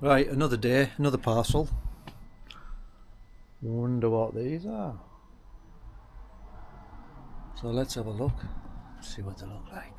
Right, another day, another parcel. Wonder what these are. So let's have a look, see what they look like.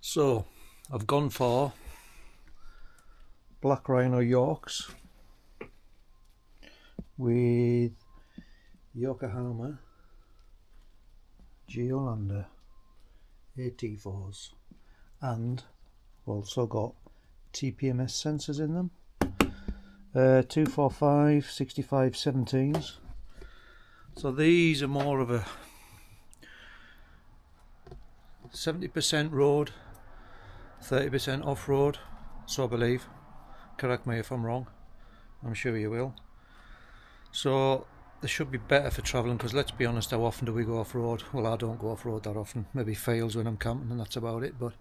So I've gone for Black Rhino Yorks with Yokohama Geolander AT4s, and I've also got TPMS sensors in them. 245 65 17s. So these are more of a 70% road, 30% off-road, so I believe. Correct me if I'm wrong, I'm sure you will. So they should be better for travelling, because let's be honest, how often do we go off-road? Well, I don't go off-road that often, maybe fails when I'm camping and that's about it. But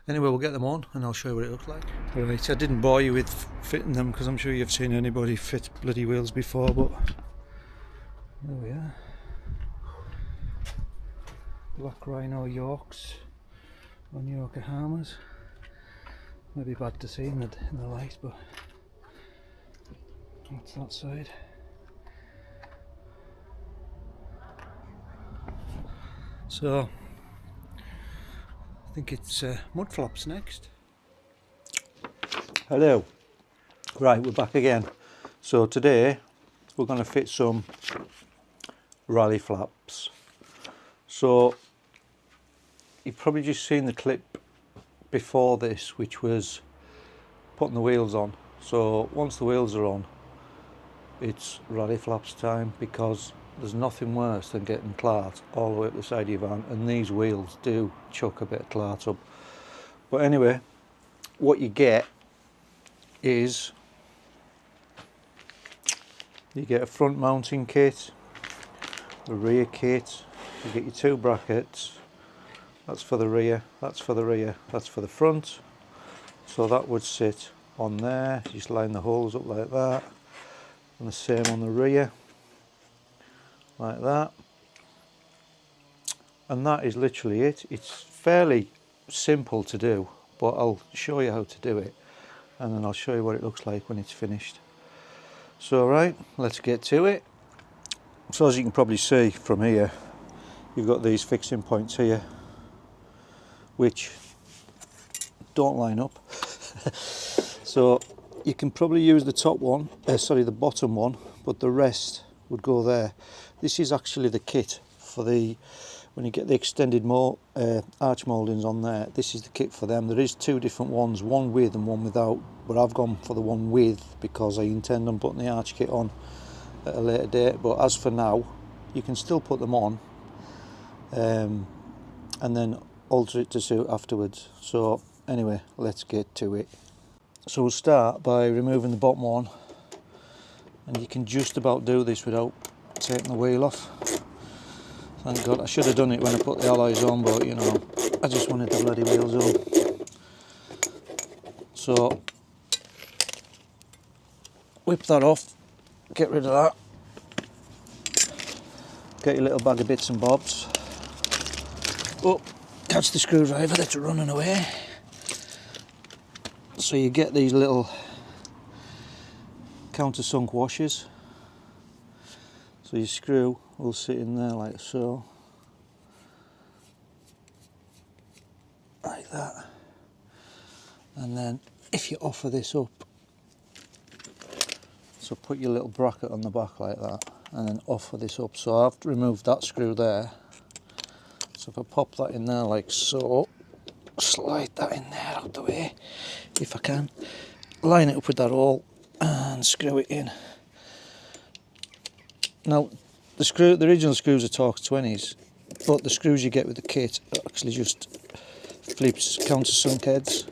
anyway, we'll get them on and I'll show you what it looks like. Right, I didn't bore you with fitting them because I'm sure you've seen anybody fit bloody wheels before, but there we are. Black Rhino Yorks on Yokohamas. Maybe bad to see in the light, but that's that side. So I think it's Mud Flapz next. Hello. Right, we're back again. So today we're going to fit some Rally Flapz. So you've probably just seen the clip before this, which was putting the wheels on. So once the wheels are on, it's Rally Flapz time, because there's nothing worse than getting clart all the way up the side of your van, and these wheels do chuck a bit of clart up. But anyway, what you get is you get a front mounting kit, a rear kit, you get your two brackets. That's for the rear, that's for the rear, that's for the front. So that would sit on there, just line the holes up like that, and the same on the rear, like that. And that is literally it. It's fairly simple to do, but I'll show you how to do it, and then I'll show you what it looks like when it's finished. So right, let's get to it. So as you can probably see from here, you've got these fixing points here, which don't line up. So you can probably use the top one, the bottom one, but the rest would go there. This is actually the kit for the, when you get the extended arch mouldings on there, this is the kit for them. There is two different ones, one with and one without, but I've gone for the one with because I intend on putting the arch kit on at a later date. But as for now, you can still put them on and then alter it to suit afterwards. So anyway, let's get to it. So we'll start by removing the bottom one, and you can just about do this without taking the wheel off. Thank God, I should have done it when I put the alloys on, but you know, I just wanted the bloody wheels on. So whip that off, get rid of that, get your little bag of bits and bobs. Oh, catch the screwdriver that's running away. So you get these little countersunk washers. So your screw will sit in there like so. Like that. And then if you offer this up, so put your little bracket on the back like that, and then offer this up. So I've removed that screw there. So if I pop that in there like so, slide that in there out the way if I can, line it up with that hole and screw it in. Now the original screws are Torx 20s, but the screws you get with the kit are actually just Flipz countersunk heads,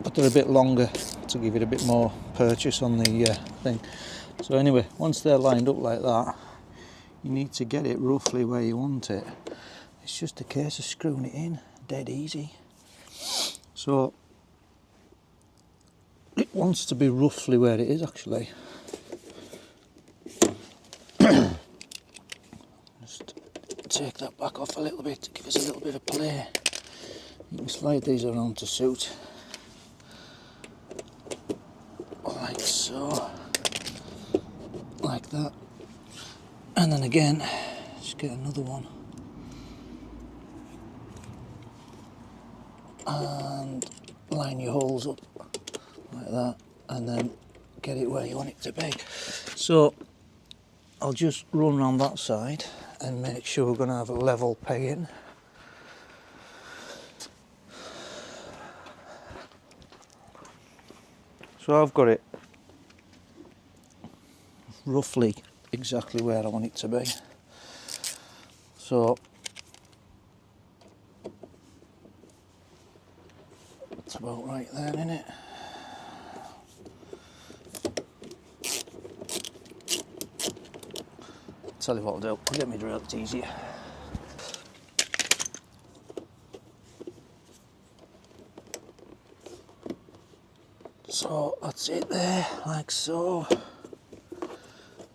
but they're a bit longer to give it a bit more purchase on the thing. So anyway, once they're lined up like that, you need to get it roughly where you want it. it's just a case of screwing it in, dead easy. So it wants to be roughly where it is actually. Just take that back off a little bit to give us a little bit of play. You can slide these around to suit, like so, like that, and then again just get another one and line your holes up like that, and then get it where you want it to be. So I'll just run around that side and make sure we're going to have a level pegging. So I've got it roughly exactly where I want it to be. So it's about right there, isn't it? Tell you what I'll do, I'll get my drill, it's easier. So that's it there, like so.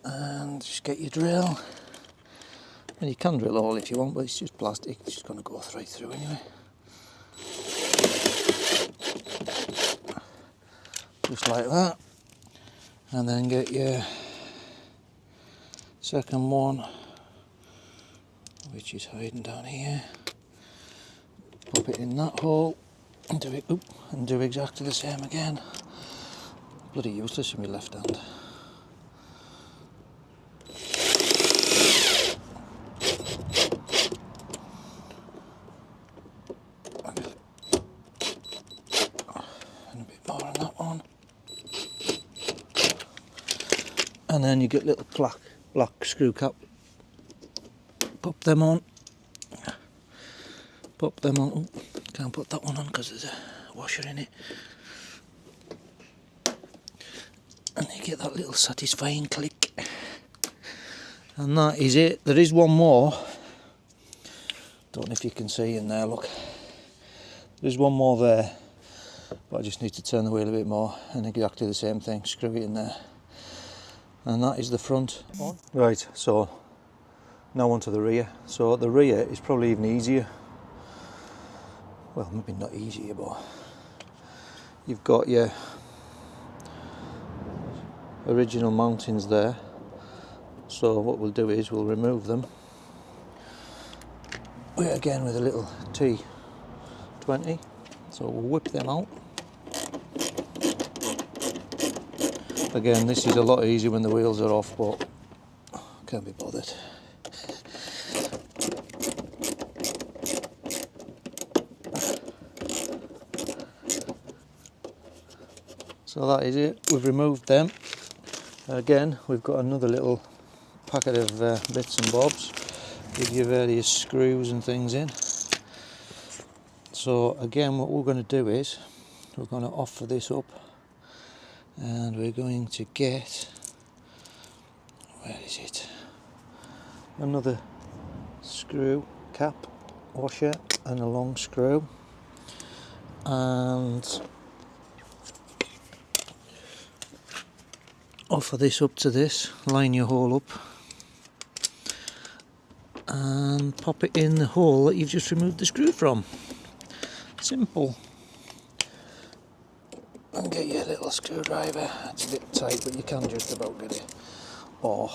And just get your drill. And you can drill a hole if you want, but it's just plastic, it's just going to go straight through anyway. Just like that. And then get your second one, which is hiding down here. Pop it in that hole and do it, and do exactly the same again. Bloody useless with my left hand. And a bit more on that one. And then you get little black screw cap. Pop them on. Pop them on. Oh, can't put that one on because there's a washer in it. And you get that little satisfying click. And that is it. There is one more. Don't know if you can see in there, look. There's one more there. But I just need to turn the wheel a bit more and exactly the same thing. Screw it in there. And that is the front one. Right, so now onto the rear. So the rear is probably even easier. Well, maybe not easier, but you've got your original mountings there. So what we'll do is we'll remove them. Again with a little T20. So we'll whip them out. Again, this is a lot easier when the wheels are off, but can't be bothered. So that is it, we've removed them. Again, we've got another little packet of bits and bobs with your various screws and things in. So again, what we're going to do is we're going to offer this up and we're going to get, where is it, another screw cap washer and a long screw, and offer this up to this, line your hole up and pop it in the hole that you've just removed the screw from. Simple. And get your little screwdriver. It's a bit tight, but you can just about get it. Or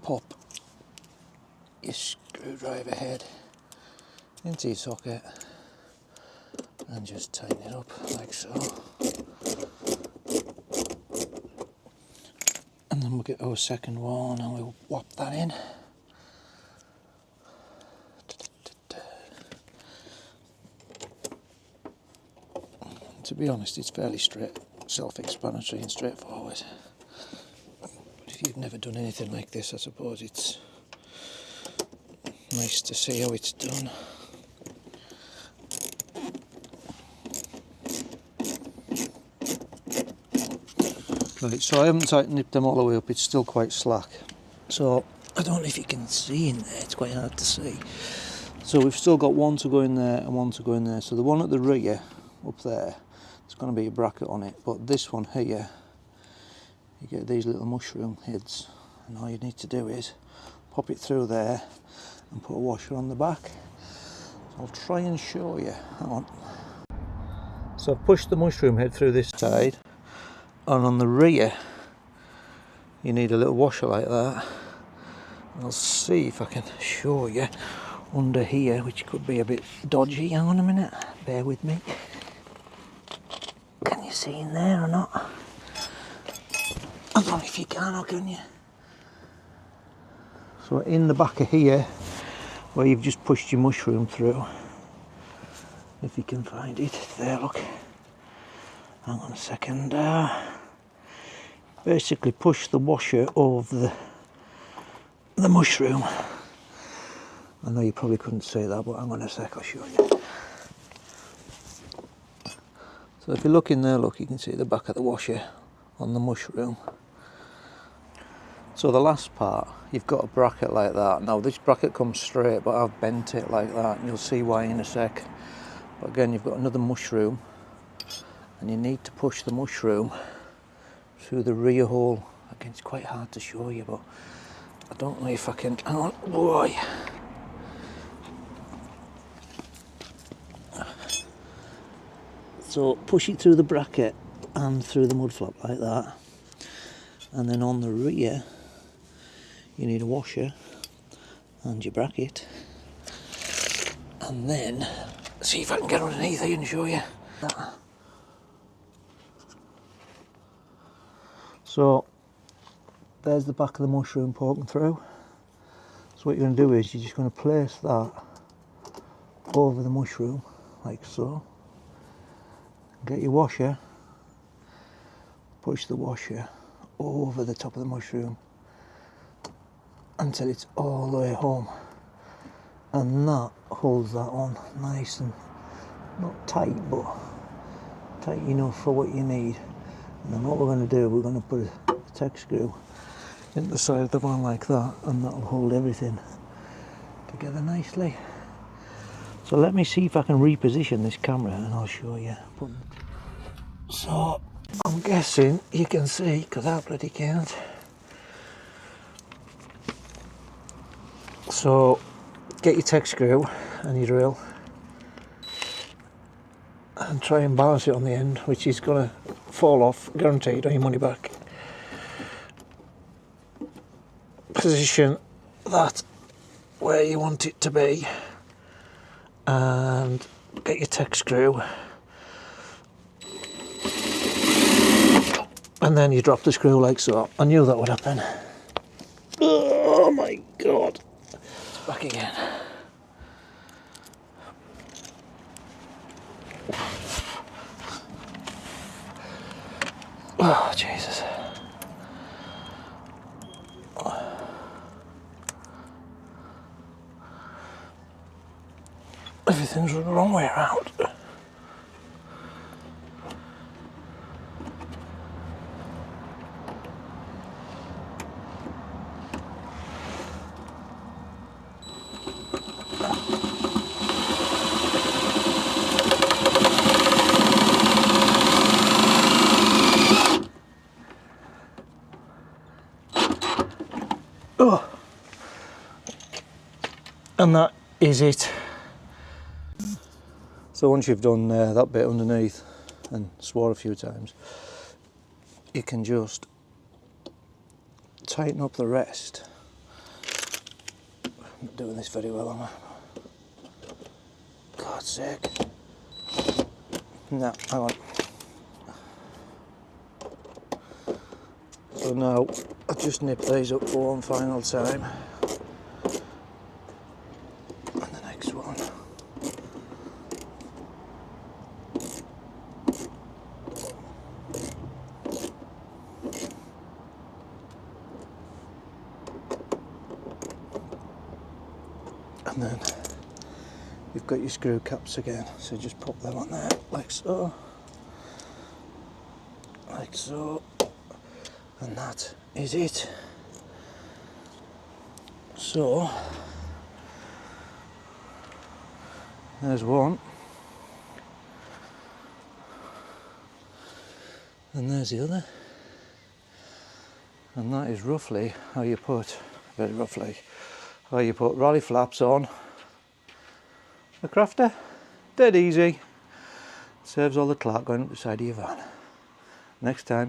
pop your screwdriver head into your socket and just tighten it up like so. And then we'll get our second one and we'll whop that in. To be honest, it's fairly self-explanatory and straightforward. But if you've never done anything like this, I suppose it's nice to see how it's done. Right, so I haven't tightened them all the way up, it's still quite slack. So I don't know if you can see in there, it's quite hard to see. So we've still got one to go in there and one to go in there. So the one at the rear, up there, there's going to be a bracket on it, but this one here, you get these little mushroom heads, and all you need to do is pop it through there and put a washer on the back. So I'll try and show you. Hang on. So I've pushed the mushroom head through this side, and on the rear you need a little washer like that. I'll see if I can show you under here, which could be a bit dodgy. Hang on a minute, bear with me. Can you see in there or not? I don't know if you can or can you? So in the back of here, where you've just pushed your mushroom through, if you can find it, there, look. Hang on a second. Basically push the washer over the mushroom. I know you probably couldn't see that, but hang on a sec, I'll show you. So if you look in there, look, you can see the back of the washer on the mushroom. So the last part, you've got a bracket like that. Now this bracket comes straight, but I've bent it like that, and you'll see why in a sec. But again, you've got another mushroom, and you need to push the mushroom through the rear hole. Again, it's quite hard to show you, but I don't know if I can. Hang on, boy. So push it through the bracket and through the mud flap like that, and then on the rear you need a washer and your bracket, and then see if I can get underneath here and show you that. So there's the back of the mushroom poking through. So what you're going to do is you're just going to place that over the mushroom like so. Get your washer, push the washer over the top of the mushroom until it's all the way home, and that holds that on nice and not tight, but tight enough for what you need. And then what we're going to do, we're going to put a tack screw in the side of the van like that, and that'll hold everything together nicely. So let me see if I can reposition this camera and I'll show you. So I'm guessing you can see, because I bloody can't. So get your tack screw and your drill and try and balance it on the end, which is going to fall off, guaranteed, on your money back. Position that where you want it to be, and get your tack screw, and then you drop the screw like so. I knew that would happen. Oh my god. It's back again. Oh Jesus. Everything's the wrong way around. Oh. And that is it. So once you've done that bit underneath and swore a few times, you can just tighten up the rest. I'm not doing this very well, am I? God's sake. No, hang on. So now I'll just nip these up for one final time. And the next one. And then you've got your screw caps again, so just pop them on there like so, and that is it. So there's one, and there's the other, and that is roughly how you put, very roughly, how you put Rally Flapz on a crafter. Dead easy, saves all the clout going up the side of your van. Next time.